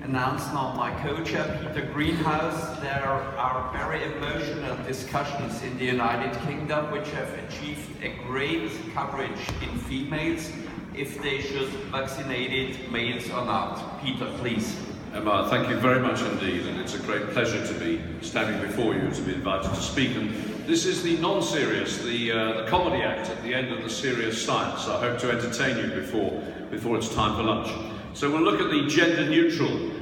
announce now my co-chair, Peter Greenhouse. There are very emotional discussions in the United Kingdom which have achieved a great coverage in females, if they should vaccinate males or not. Peter, please. Emma, thank you very much indeed, and it's a great pleasure to be standing before you, to be invited to speak. And this is the non-serious, the comedy act at the end of the serious science. I hope to entertain you before it's time for lunch. So we'll look at the gender-neutral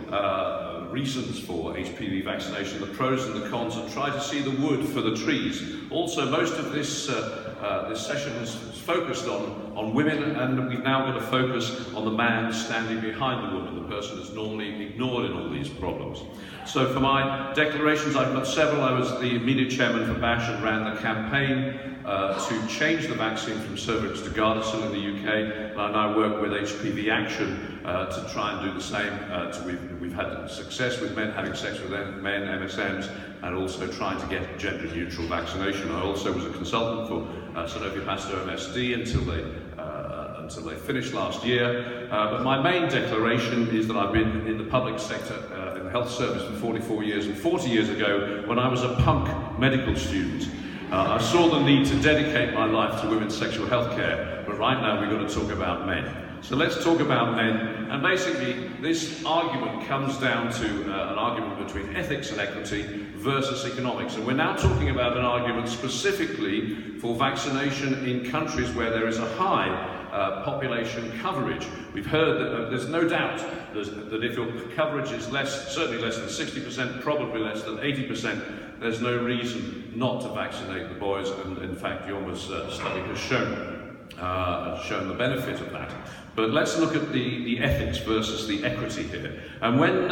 reasons for HPV vaccination, the pros and the cons, and try to see the wood for the trees. Also, most of this session is focused on women, and we've now got to focus on the man standing behind the woman, the person that's normally ignored in all these problems. So for my declarations, I've got several. I was the immediate chairman for BASH and ran the campaign to change the vaccine from cervix to Gardasil in the UK, and I now work with HPV Action to try and do the same. We've had success with men having sex with men, MSMs, and also trying to get gender-neutral vaccination. I also was a consultant for Sanofi Pasteur MSD until they finished last year. But my main declaration is that I've been in the public sector, in the health service for 44 years, and 40 years ago, when I was a punk medical student, I saw the need to dedicate my life to women's sexual health care, but right now we've got to talk about men. So let's talk about men, and basically this argument comes down to an argument between ethics and equity versus economics. And we're now talking about an argument specifically for vaccination in countries where there is a high population coverage. We've heard that there's no doubt that if your coverage is certainly less than 60%, probably less than 80%, there's no reason not to vaccinate the boys, and in fact Vienna's study has shown the benefit of that. But let's look at the ethics versus the equity here. And when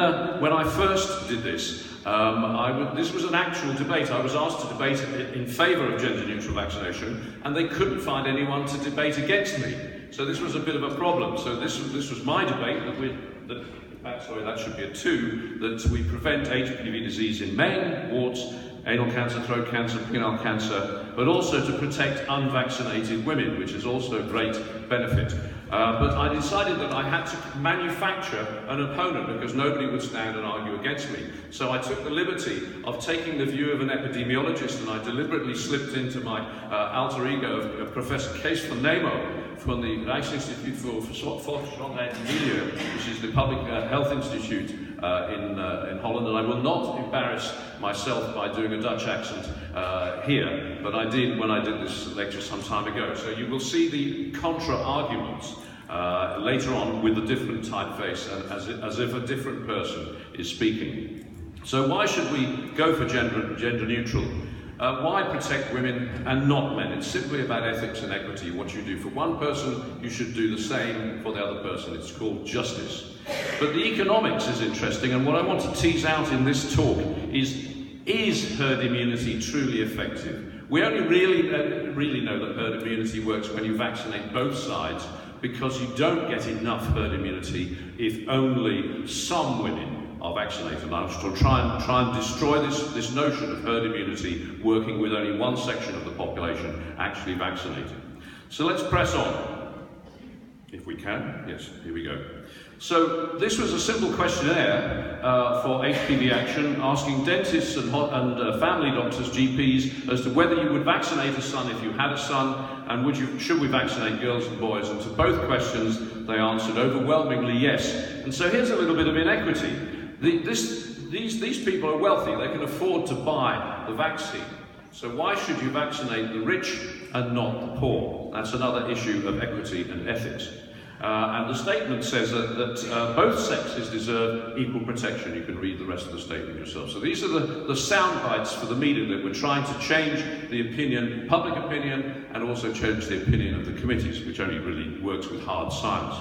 I first did this, this was an actual debate. I was asked to debate in favour of gender-neutral vaccination, and they couldn't find anyone to debate against me. So this was a bit of a problem. So this was my debate that should be a 2, that we prevent HPV disease in men, warts, anal cancer, throat cancer, penile cancer, but also to protect unvaccinated women, which is also a great benefit. But I decided that I had to manufacture an opponent because nobody would stand and argue against me. So I took the liberty of taking the view of an epidemiologist, and I deliberately slipped into my alter ego of Professor Kees van Nemo from the Rijksinstituut voor Volksgezondheid en Milieu, which is the public health institute in Holland, and I will not embarrass myself by doing a Dutch accent here, but I did when I did this lecture some time ago. So you will see the contra-arguments later on with a different typeface, as if a different person is speaking. So why should we go for gender neutral? Why protect women and not men? It's simply about ethics and equity. What you do for one person, you should do the same for the other person. It's called justice. But the economics is interesting, and what I want to tease out in this talk is herd immunity truly effective? We only really know that herd immunity works when you vaccinate both sides, because you don't get enough herd immunity if only some women are vaccinated. And I shall try and destroy this notion of herd immunity working with only one section of the population actually vaccinated. So let's press on, if we can. Yes, here we go. So this was a simple questionnaire for HPV Action, asking dentists and family doctors, GPs, as to whether you would vaccinate a son if you had a son, and should we vaccinate girls and boys? And to both questions, they answered overwhelmingly yes. And so here's a little bit of inequity. These people are wealthy, they can afford to buy the vaccine. So why should you vaccinate the rich and not the poor? That's another issue of equity and ethics. And the statement says that both sexes deserve equal protection. You can read the rest of the statement yourself. So these are the sound bites for the media that we're trying to change the opinion, public opinion, and also change the opinion of the committees, which only really works with hard science.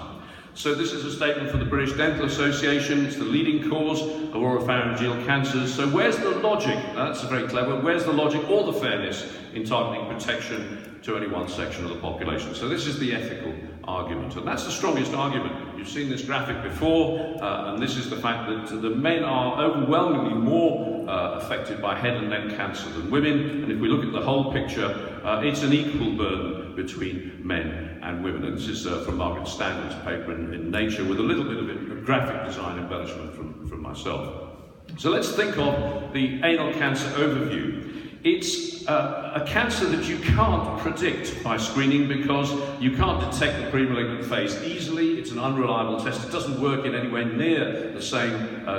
So this is a statement from the British Dental Association. It's the leading cause of oropharyngeal cancers. So where's the logic? That's very clever. Where's the logic or the fairness in targeting protection to only one section of the population? So this is the ethical argument, and that's the strongest argument. You've seen this graphic before, and this is the fact that the men are overwhelmingly more affected by head and neck cancer than women, and if we look at the whole picture, it's an equal burden between men and women. And this is from Margaret Stanley's paper in Nature, with a little bit of graphic design embellishment from myself. So let's think of the anal cancer overview. It's a cancer that you can't predict by screening because you can't detect the premalignant phase easily. It's an unreliable test. It doesn't work in anywhere near the same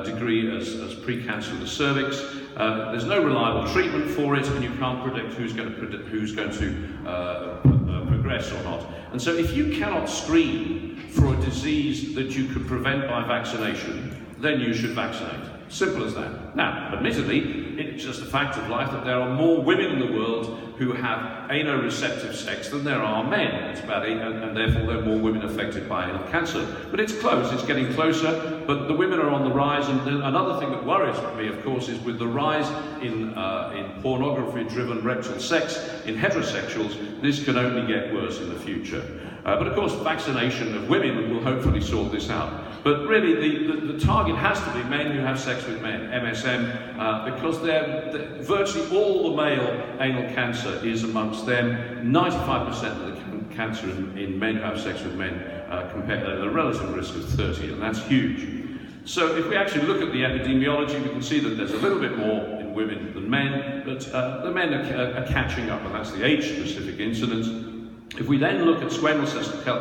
degree as precancer of the cervix. There's no reliable treatment for it, and you can't predict who's going to progress or not. And so if you cannot screen for a disease that you could prevent by vaccination, then you should vaccinate. Simple as that. Now, admittedly, it's just a fact of life that there are more women in the world who have anoreceptive sex than there are men. It's about 8, and therefore there are more women affected by anal cancer. But it's close, it's getting closer, but the women are on the rise. And another thing that worries me, of course, is with the rise in pornography-driven rectal sex in heterosexuals, this can only get worse in the future. But of course, vaccination of women will hopefully sort this out. But really, the target has to be men who have sex with men, MSM, because virtually all the male anal cancer is amongst them. 95% of the cancer in men who have sex with men compared to a relative risk of 30, and that's huge. So if we actually look at the epidemiology, we can see that there's a little bit more in women than men, but the men are catching up, and that's the age-specific incidence. If we then look at squamous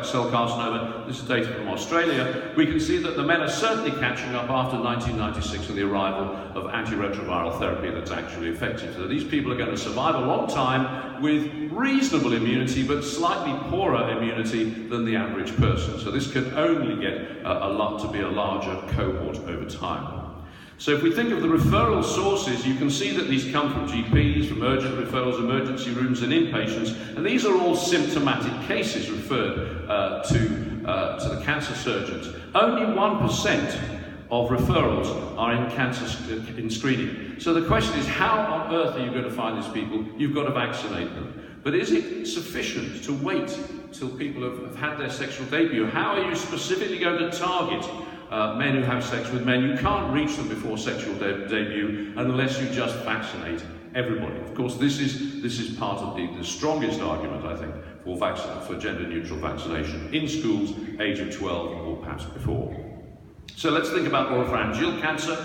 cell carcinoma, this is data from Australia, we can see that the men are certainly catching up after 1996 and the arrival of antiretroviral therapy that's actually effective. So these people are going to survive a long time with reasonable immunity, but slightly poorer immunity than the average person. So this can only get a larger cohort over time. So if we think of the referral sources, you can see that these come from GPs, from urgent referrals, emergency rooms and inpatients, and these are all symptomatic cases referred to the cancer surgeons. Only 1% of referrals are in screening. So the question is, how on earth are you going to find these people? You've got to vaccinate them. But is it sufficient to wait till people have had their sexual debut? How are you specifically going to target men who have sex with men? You can't reach them before sexual debut unless you just vaccinate everybody. Of course, this is part of the strongest argument, I think, for gender-neutral vaccination in schools, age of 12 or perhaps before. So let's think about oropharyngeal cancer.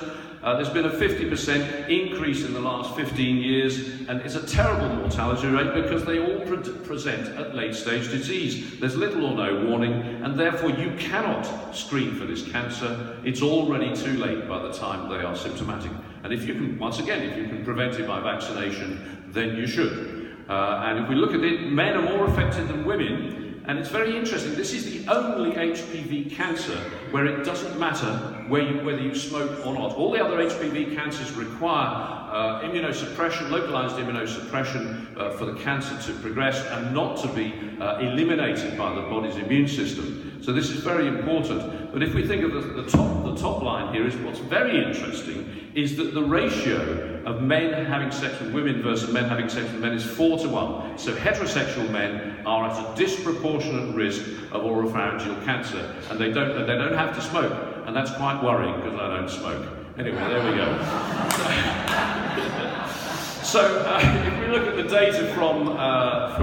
There's been a 50% increase in the last 15 years, and it's a terrible mortality rate because they all present at late-stage disease. There's little or no warning, and therefore you cannot screen for this cancer. It's already too late by the time they are symptomatic. And if you can, once again, if you can prevent it by vaccination, then you should. And if we look at it, men are more affected than women. And it's very interesting, this is the only HPV cancer where it doesn't matter whether you smoke or not. All the other HPV cancers require immunosuppression, localized immunosuppression for the cancer to progress and not to be eliminated by the body's immune system. So this is very important. But if we think of the top line here, is what's very interesting is that the ratio of men having sex with women versus men having sex with men is 4-to-1. So heterosexual men are at a disproportionate risk of oropharyngeal cancer, and they don't have to smoke, and that's quite worrying because I don't smoke. Anyway, there we go. So if we look at the data from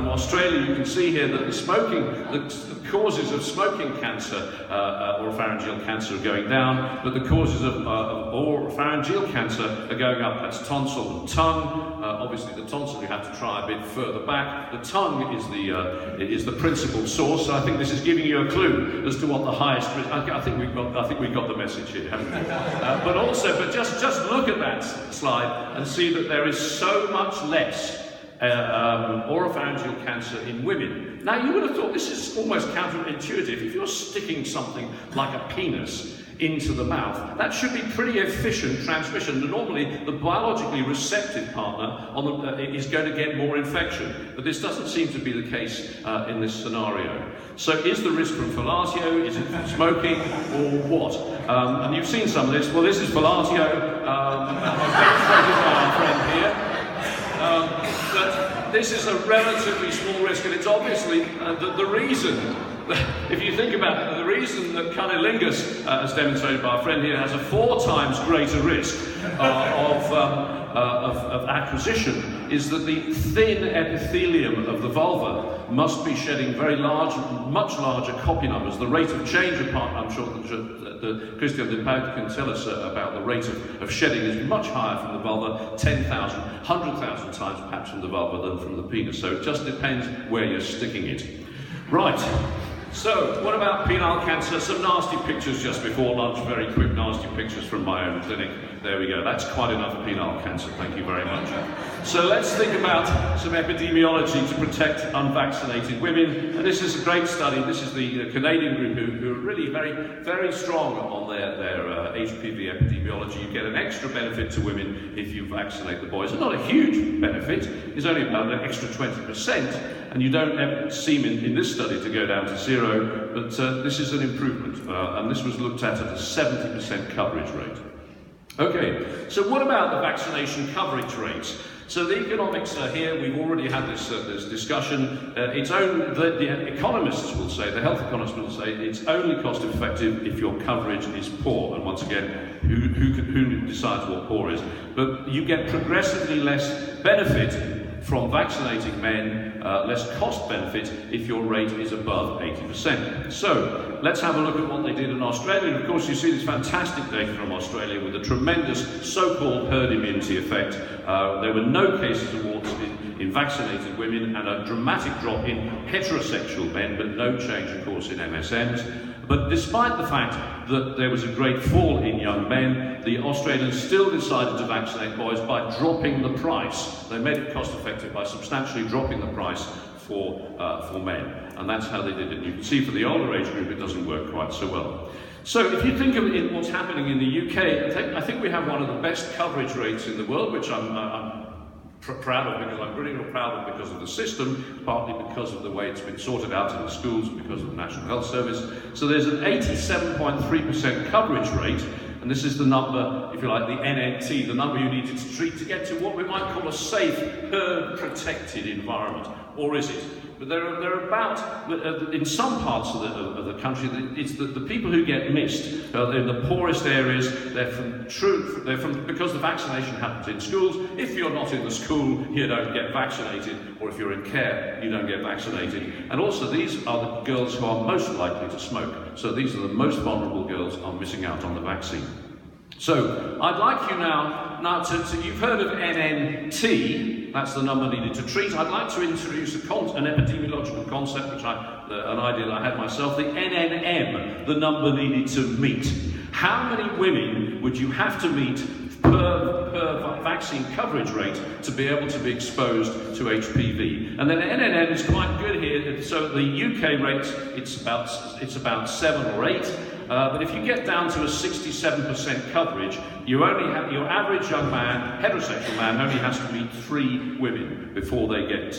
Australia, you can see here that the causes of smoking cancer, oropharyngeal cancer, are going down, but the causes of oropharyngeal cancer are going up. That's tonsil and tongue. Obviously, the tonsil you have to try a bit further back. The tongue is the principal source. So I think this is giving you a clue as to what the highest risk. I think we've got the message here, haven't we? But just look at that slide and see that there is so much less oropharyngeal cancer in women. Now, you would have thought this is almost counterintuitive. If you're sticking something like a penis into the mouth, that should be pretty efficient transmission. And normally, the biologically receptive partner is going to get more infection. But this doesn't seem to be the case in this scenario. So is the risk from fellatio? Is it from smoking? Or what? And you've seen some of this. Well, this is fellatio, demonstrated by our friend here. But this is a relatively small risk, and it's obviously the reason if you think about it, the reason that cunnilingus, as demonstrated by our friend here, has a 4 times greater risk of acquisition is that the thin epithelium of the vulva must be shedding very large, much larger copy numbers. The rate of change, I'm sure that Christian de Paut can tell us about the rate of shedding is much higher from the vulva, 10,000, 100,000 times perhaps from the vulva than from the penis. So it just depends where you're sticking it. Right. So, what about penile cancer? Some nasty pictures just before lunch, very quick nasty pictures from my own clinic. There we go, that's quite enough penile cancer, thank you very much. So let's think about some epidemiology to protect unvaccinated women. And this is a great study. This is the Canadian group who are really very strong on their HPV epidemiology. You get an extra benefit to women if you vaccinate the boys. It's not a huge benefit, it's only about an extra 20%. And you don't ever seem in this study to go down to 0, but this is an improvement. And this was looked at a 70% coverage rate. Okay, so what about the vaccination coverage rates? So the economics are here. We've already had this discussion. The economists will say, the health economists will say, it's only cost effective if your coverage is poor. And once again, who decides what poor is? But you get progressively less benefit from vaccinating men, less cost benefit if your rate is above 80%. So let's have a look at what they did in Australia. And of course you see this fantastic data from Australia with a tremendous so-called herd immunity effect. There were no cases of warts in vaccinated women and a dramatic drop in heterosexual men, but no change of course in MSMs. But despite the fact that there was a great fall in young men, the Australians still decided to vaccinate boys by dropping the price. They made it cost effective by substantially dropping the price for men. And that's how they did it. You can see for the older age group it doesn't work quite so well. So if you think of what's happening in the UK, I think we have one of the best coverage rates in the world, which I'm proud of, because I'm really proud of because of the system, partly because of the way it's been sorted out in the schools, because of the National Health Service. So there's an 87.3% coverage rate, and this is the number, if you like, the NNT, the number you needed to treat to get to what we might call a safe, herd-protected environment. Or is it? But there are about, in some parts of the country, it's the people who get missed in the poorest areas. They're from because the vaccination happens in schools. If you're not in the school, you don't get vaccinated, or if you're in care, you don't get vaccinated. And also, these are the girls who are most likely to smoke. So these are the most vulnerable girls are missing out on the vaccine. So I'd like you now to you've heard of NNT, that's the number needed to treat. I'd like to introduce an epidemiological concept, which an idea that I had myself, the NNM, the number needed to meet. How many women would you have to meet per vaccine coverage rate to be able to be exposed to HPV? And then NNN is quite good here. So the UK rate, it's about 7 or 8. But if you get down to a 67% coverage, you only have your average young man, heterosexual man, only has to meet 3 women before they get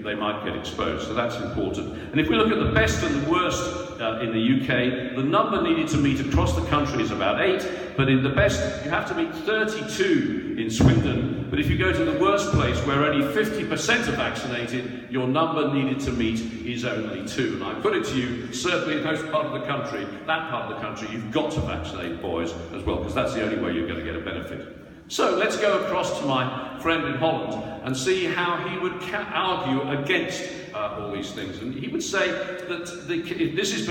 they might get exposed. So that's important. And if we look at the best and the worst in the UK, the number needed to meet across the country is about 8. But in the best, you have to meet 32 in Swindon. But if you go to the worst place, where only 50% are vaccinated, your number needed to meet is only 2. And I put it to you, certainly in those part of the country, that part of the country, you've got to vaccinate boys as well, because that's the only way you're going to get a benefit. So let's go across to my friend in Holland and see how he would argue against all these things. And he would say that this is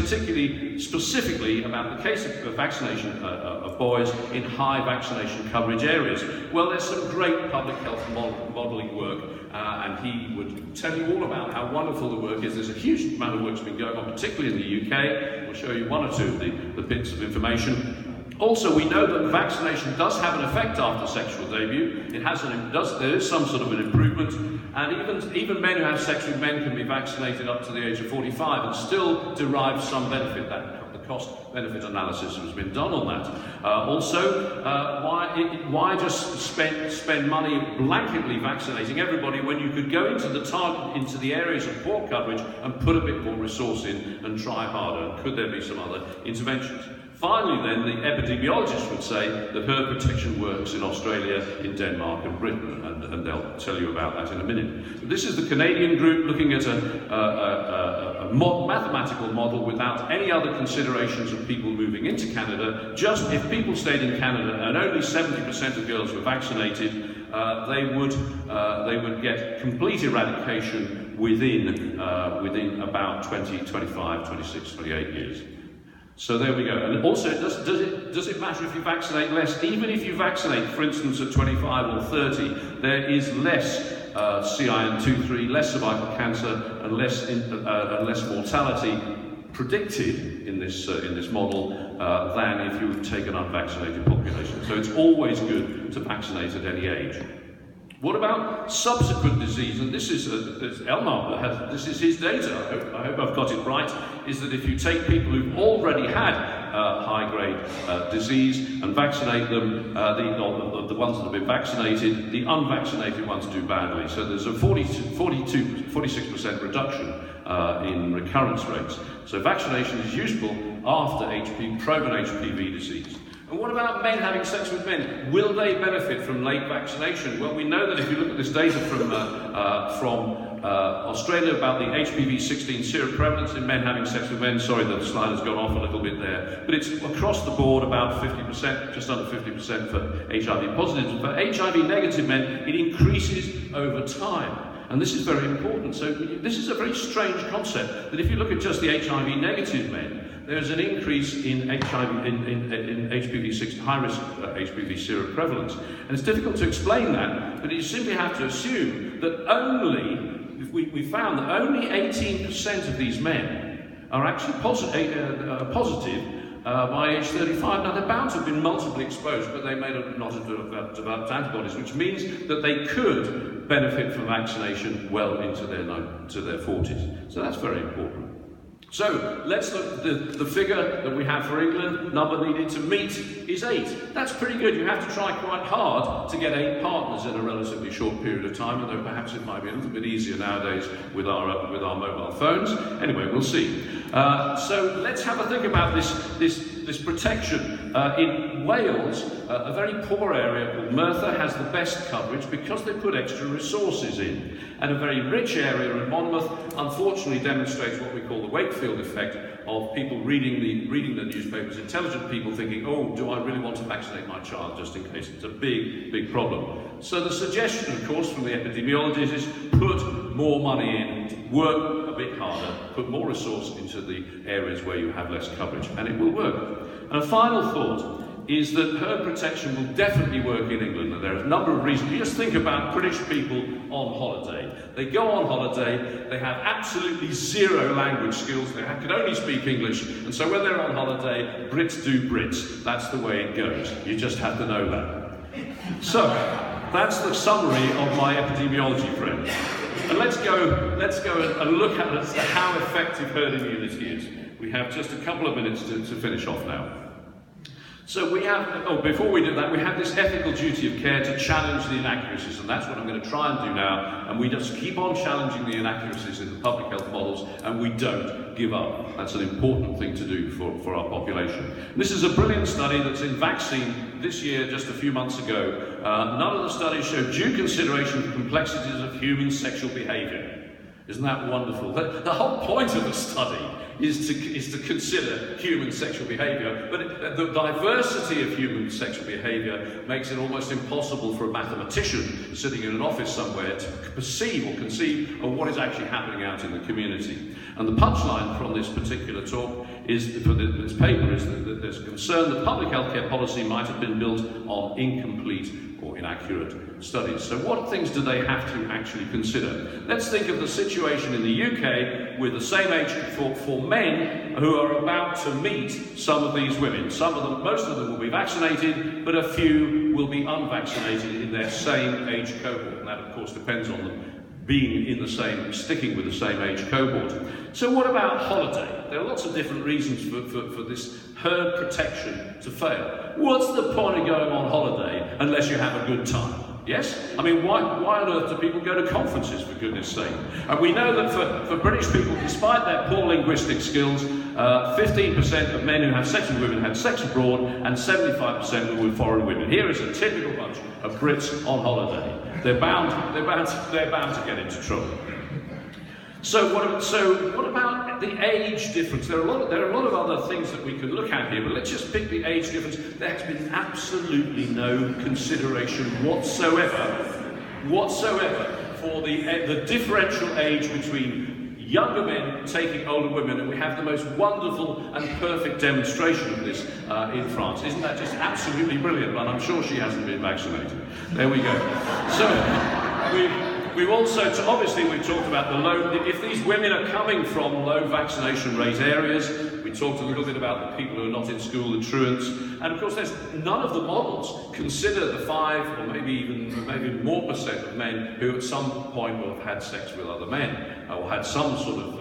specifically about the case of vaccination of boys in high vaccination coverage areas. Well, there's some great public health modelling work, and he would tell you all about how wonderful the work is. There's a huge amount of work that's been going on, particularly in the UK. We'll show you 1 or 2 of the bits of information. Also, we know that vaccination does have an effect after sexual debut. There is some sort of an improvement, and even men who have sex with men can be vaccinated up to the age of 45 and still derive some benefit. The cost-benefit analysis has been done on that. Also, why just spend money blanketly vaccinating everybody when you could go into the areas of poor coverage and put a bit more resource in and try harder? And could there be some other interventions? Finally then, the epidemiologist would say that herd protection works in Australia, in Denmark and Britain, and they'll tell you about that in a minute. But this is the Canadian group looking at a mathematical model without any other considerations of people moving into Canada. Just if people stayed in Canada and only 70% of girls were vaccinated, they would get complete eradication within about 20, 25, 26, 28 years. So there we go. And also, does it matter if you vaccinate less? Even if you vaccinate, for instance, at 25 or 30, there is less CIN2-3, less cervical cancer, and less mortality predicted in this model than if you take an unvaccinated population. So it's always good to vaccinate at any age. What about subsequent disease? And this is Elmar, this is his data. I hope I've got it right. Is that if you take people who've already had high-grade disease and vaccinate them, the ones that have been vaccinated, the unvaccinated ones do badly. So there's a 46% reduction in recurrence rates. So vaccination is useful after proven HPV disease. And what about men having sex with men? Will they benefit from late vaccination? Well, we know that if you look at this data from Australia about the HPV-16 seroprevalence in men having sex with men, sorry, the slide has gone off a little bit there, but it's across the board about 50%, just under 50% for HIV positives. For HIV negative men, it increases over time. And this is very important. So this is a very strange concept, that if you look at just the HIV negative men, there's an increase in HIV, in HPV-16, high-risk HPV seroprevalence. And it's difficult to explain that, but you simply have to assume that we found that only 18% of these men are actually positive by age 35. Now, they're bound to have been multiply exposed, but they may not have developed antibodies, which means that they could benefit from vaccination well into their 40s. So that's very important. So let's look at the figure that we have for England. Number needed to meet is 8. That's pretty good. You have to try quite hard to get 8 partners in a relatively short period of time, although perhaps it might be a little bit easier nowadays with our mobile phones. Anyway, we'll see. So let's have a think about this protection. In Wales, a very poor area called Merthyr has the best coverage because they put extra resources in. And a very rich area in Monmouth unfortunately demonstrates what we call the Wakefield effect of people reading the newspapers, intelligent people thinking, oh, do I really want to vaccinate my child just in case? It's a big, big problem. So the suggestion, of course, from the epidemiologists is put more money in, work a bit harder, put more resource into the areas where you have less coverage, and it will work. And a final thought is that herd protection will definitely work in England, and there are a number of reasons. You just think about British people on holiday. They go on holiday, they have absolutely zero language skills, they can only speak English, and so when they're on holiday, Brits do Brits. That's the way it goes. You just have to know that. So, that's the summary of my epidemiology friends. And let's go and look at how effective herd immunity is. We have just a couple of minutes to finish off now. So we have, before we do that, we have this ethical duty of care to challenge the inaccuracies, and that's what I'm going to try and do now, and we just keep on challenging the inaccuracies in the public health models, and we don't give up. That's an important thing to do for our population. This is a brilliant study that's in Vaccine this year, just a few months ago. None of the studies show due consideration of the complexities of human sexual behaviour. Isn't that wonderful? The whole point of the study is to consider human sexual behaviour, but the diversity of human sexual behaviour makes it almost impossible for a mathematician sitting in an office somewhere to perceive or conceive of what is actually happening out in the community. And the punchline from this particular talk this paper is that there's concern that public healthcare policy might have been built on incomplete or inaccurate studies. So what things do they have to actually consider? Let's think of the situation in the UK with the same age for men who are about to meet some of these women. Most of them will be vaccinated, but a few will be unvaccinated in their same age cohort. And that, of course, depends on them sticking with the same age cohort. So what about holiday? There are lots of different reasons for this herd protection to fail. What's the point of going on holiday unless you have a good time? Yes? I mean, why on earth do people go to conferences, for goodness sake? And we know that for British people, despite their poor linguistic skills, 15% of men who have sex with women had sex abroad, and 75% were with foreign women. Here is a typical bunch of Brits on holiday. They're bound to get into trouble. So what about the age difference? There are a lot of other things that we could look at here, but let's just pick the age difference. There has been absolutely no consideration whatsoever for the differential age between younger men taking older women, and we have the most wonderful and perfect demonstration of this in France. Isn't that just absolutely brilliant? But I'm sure she hasn't been vaccinated. There we go. So we've also, obviously we've talked about the low, if these women are coming from low vaccination rate areas, we talked a little bit about the people who are not in school, the truants, and of course none of the models consider the 5 or maybe more percent of men who at some point will have had sex with other men, or had some sort of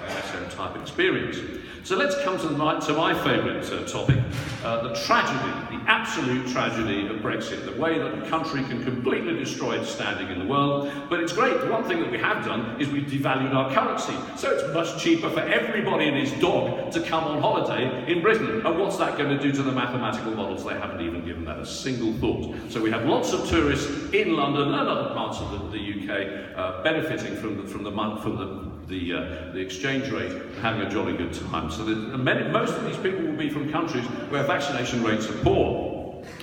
MSM type experience. So let's come to my favourite topic, the tragedy, the absolute tragedy of Brexit, the way that a country can completely destroy its standing in the world. But it's great. The one thing that we have done is we've devalued our currency. So it's much cheaper for everybody and his dog to come on holiday in Britain. And what's that going to do to the mathematical models? They haven't even given that a single thought. So we have lots of tourists in London and other parts of the UK benefiting from the exchange rate and having a jolly good time. So most of these people will be from countries where vaccination rates are poor.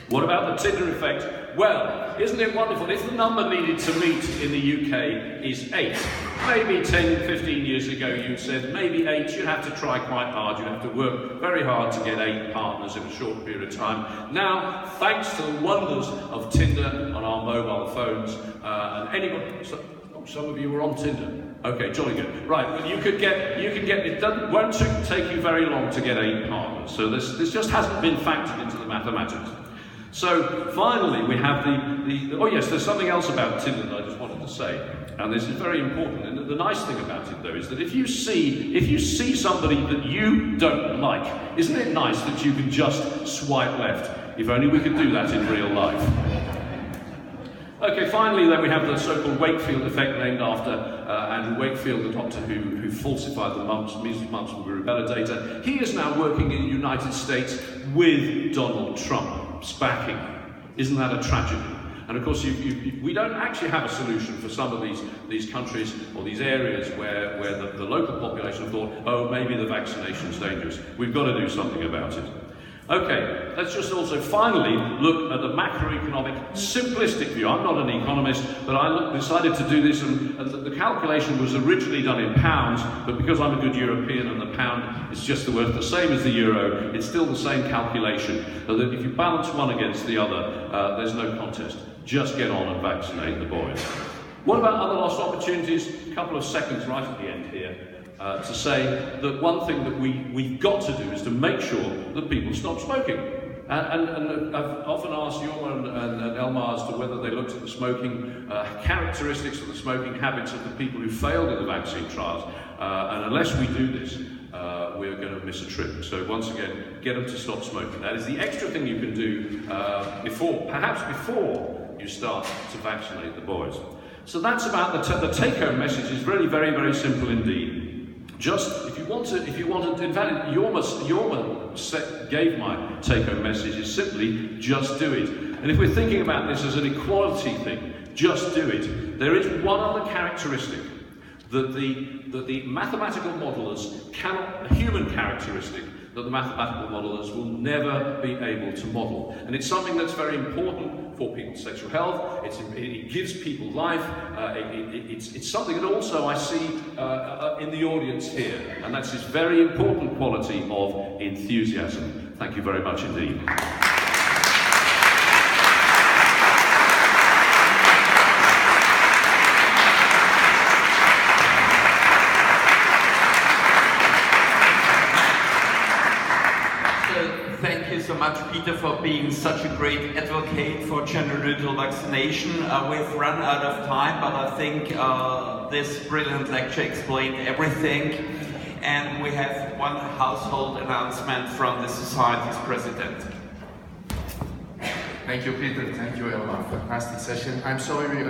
What about the Tinder effect? Well, isn't it wonderful? If the number needed to meet in the UK is 8, maybe 10, 15 years ago you'd said maybe 8, you'd have to try quite hard, you'd have to work very hard to get 8 partners in a short period of time. Now, thanks to the wonders of Tinder on our mobile phones, and anybody, some of you were on Tinder. Okay, jolly good. Right, well you can get it won't take you very long to get 8 partners. So this just hasn't been factored into the mathematics. So finally we have oh yes, there's something else about Tinder that I just wanted to say, and this is very important. And the nice thing about it though is that if you see somebody that you don't like, isn't it nice that you can just swipe left? If only we could do that in real life. Okay, finally then we have the so-called Wakefield effect, named after Andrew Wakefield, the doctor who falsified the measles, mumps and rubella data. He is now working in the United States with Donald Trump's backing. Isn't that a tragedy? And of course, we don't actually have a solution for some of these countries or these areas where the local population have thought, oh, maybe the vaccination's dangerous. We've got to do something about it. Okay, let's just also finally look at the macroeconomic simplistic view. I'm not an economist, but I decided to do this, and the calculation was originally done in pounds, but because I'm a good European and the pound is just worth the same as the euro, it's still the same calculation. So that if you balance one against the other, there's no contest. Just get on and vaccinate the boys. What about other lost opportunities? A couple of seconds right at the end here. To say that one thing that we've got to do is to make sure that people stop smoking. And I've often asked Jorma and Elmar as to whether they looked at the smoking characteristics of the smoking habits of the people who failed in the vaccine trials. And unless we do this, we're going to miss a trick. So once again, get them to stop smoking. That is the extra thing you can do perhaps before you start to vaccinate the boys. So that's about the take-home message. Is really very, very simple indeed. Just, if you want to, in fact, Jorma gave my take-home message, is simply, just do it. And if we're thinking about this as an equality thing, just do it. There is one other characteristic that the mathematical modelers cannot, a human characteristic, that the mathematical modelers will never be able to model. And it's something that's very important for people's sexual health. It gives people life. It's something that also I see in the audience here. And that's this very important quality of enthusiasm. Thank you very much indeed. Thank you so much, Peter, for being such a great advocate for gender-neutral vaccination. We've run out of time, but I think this brilliant lecture explained everything. And we have one household announcement from the Society's president. Thank you, Peter. Thank you, Elmar. Fantastic session. I'm sorry we